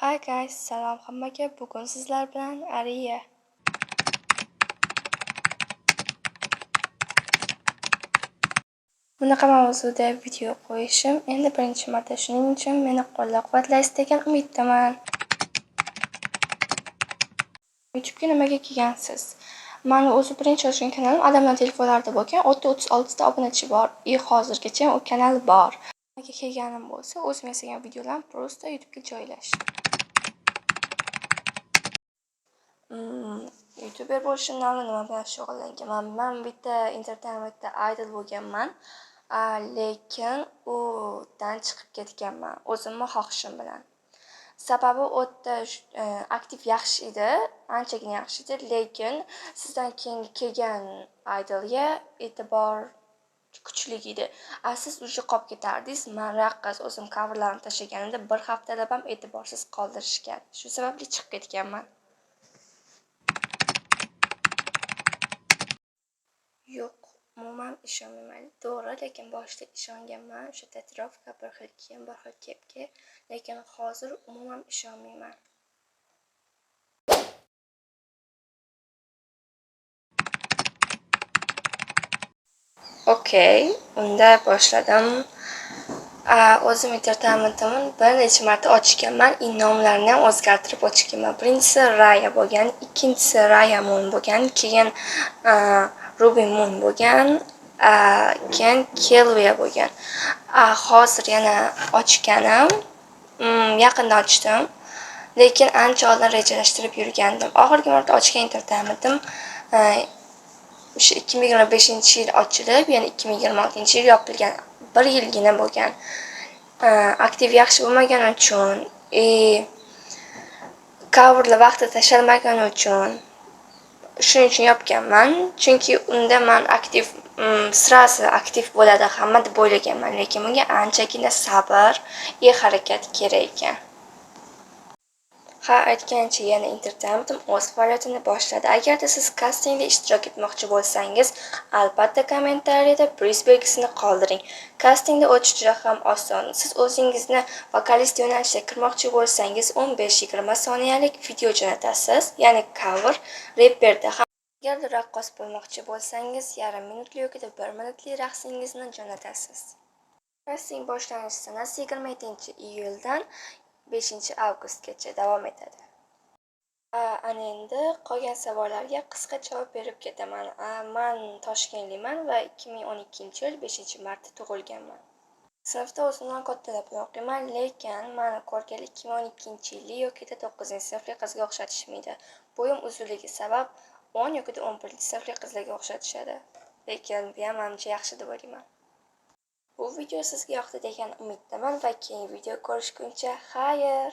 Hi guys, salom hammaga. Bugun sizlar bilan Ariya. Bunaqa mavzuda video qo'yishim endi birinchi marta, shuning uchun meni qo'llab-quvvatlaysiz degan umiddaman. YouTube'ga nimaga kelgansiz? Mani o'zi birinchi ochgan kanalim odamlar telefonlarida bo'lgan, 36 ta obunachi bor. Hozirgacha u kanal bor. Nimaga kelganim bo'lsa, o'zim yasagan videolarni prosta YouTube'ga joylash. YouTuber bo'lishimdan nima bilan shug'ullanganman? Men bitta internetda idol bo'lganman, lekin udan chiqib ketganman, o'zimning xohishim bilan. Sababi u yerda aktiv yaxshi edi, anchagina yaxshi edi, lekin sizdan keyin kelgan idolga e'tibor kuchli edi. Siz uje qolib ketardingiz. Men raqqas o'zim coverlarni tashlaganimda bir haftalab ham e'tiborsiz qoldirishgan. Shu sababli chiqib ketganman. Yo'q, umuman ishonmayman. To'g'ri, lekin boshida ishonganman. O'sha tatuirovka bir xil kiyim, bir xil kepka, lekin hozir umuman ishonmayman. Okey, unda boshladim. O'zim entertainmentimni bir necha marta ochganman, nomlarini ham o'zgartirib ochganman. Birinchisi Raya bo'lgan, ikkinchisi Raya Moon bo'lgan, keyin Ruby Moon bo'lgan, keyin Kelvia bo'lgan. Hozir yana ochganim, yaqinda ochdim, lekin ancha oldin rejalashtirib yurgandim. Oxirgi marta ochgan entertainmentim 2025-yil ochilib, yana 2026-yil yopilgan. 1 yilgina bo'lgan. Aktiv yaxshi bo'lmagani uchun, coverlar vaqtida tashalmagani uchun shuning uchun yopganman. Chunki unda men sirasi aktiv bo'ladi hamma deb o'ylaganman, lekin bunga anchagina sabr, harakat kerak ekan. Aytgancha yana entertainmentim o'z faoliyatini boshladi. Agarda siz kastingda ishtirok etmoqchi bo'lsangiz, albatta kommentariyada priz belgisini qoldiring. Kastingda o'tish juda ham oson. Siz o'zingizni vokalist yo'nalishiga kirmoqchi bo'lsangiz, 15-20 soniyalik video jo'natasiz, ya'ni cover, reperda ham. Agar raqqos bo'lmoqchi bo'lsangiz, yarim minutli yoki 1 minutli raqsingizni jo'natasiz. Kasting boshlanish sanasi 27-iyuldan 5-avgustgacha davom etadi. Ana endi qolgan savollarga qisqa javob berib ketaman. Men Toshkentliman va 2012-yil 5-martda tug'ilganman. Sinfda o'zimdan kattalar bilan o'qiyman, lekin meni ko'rgan 2012-yilli yoki 9-sinfli qizga o'xshatishmaydi. Bo'yim uzunligi sabab 10 yoki 11-sinfli qizlarga o'xshatishadi. Lekin bu ham menimcha yaxshi deb o'ylayman. Bu video sizga yoqdi degan umiddaman va keyingi video ko'rishguncha xayr.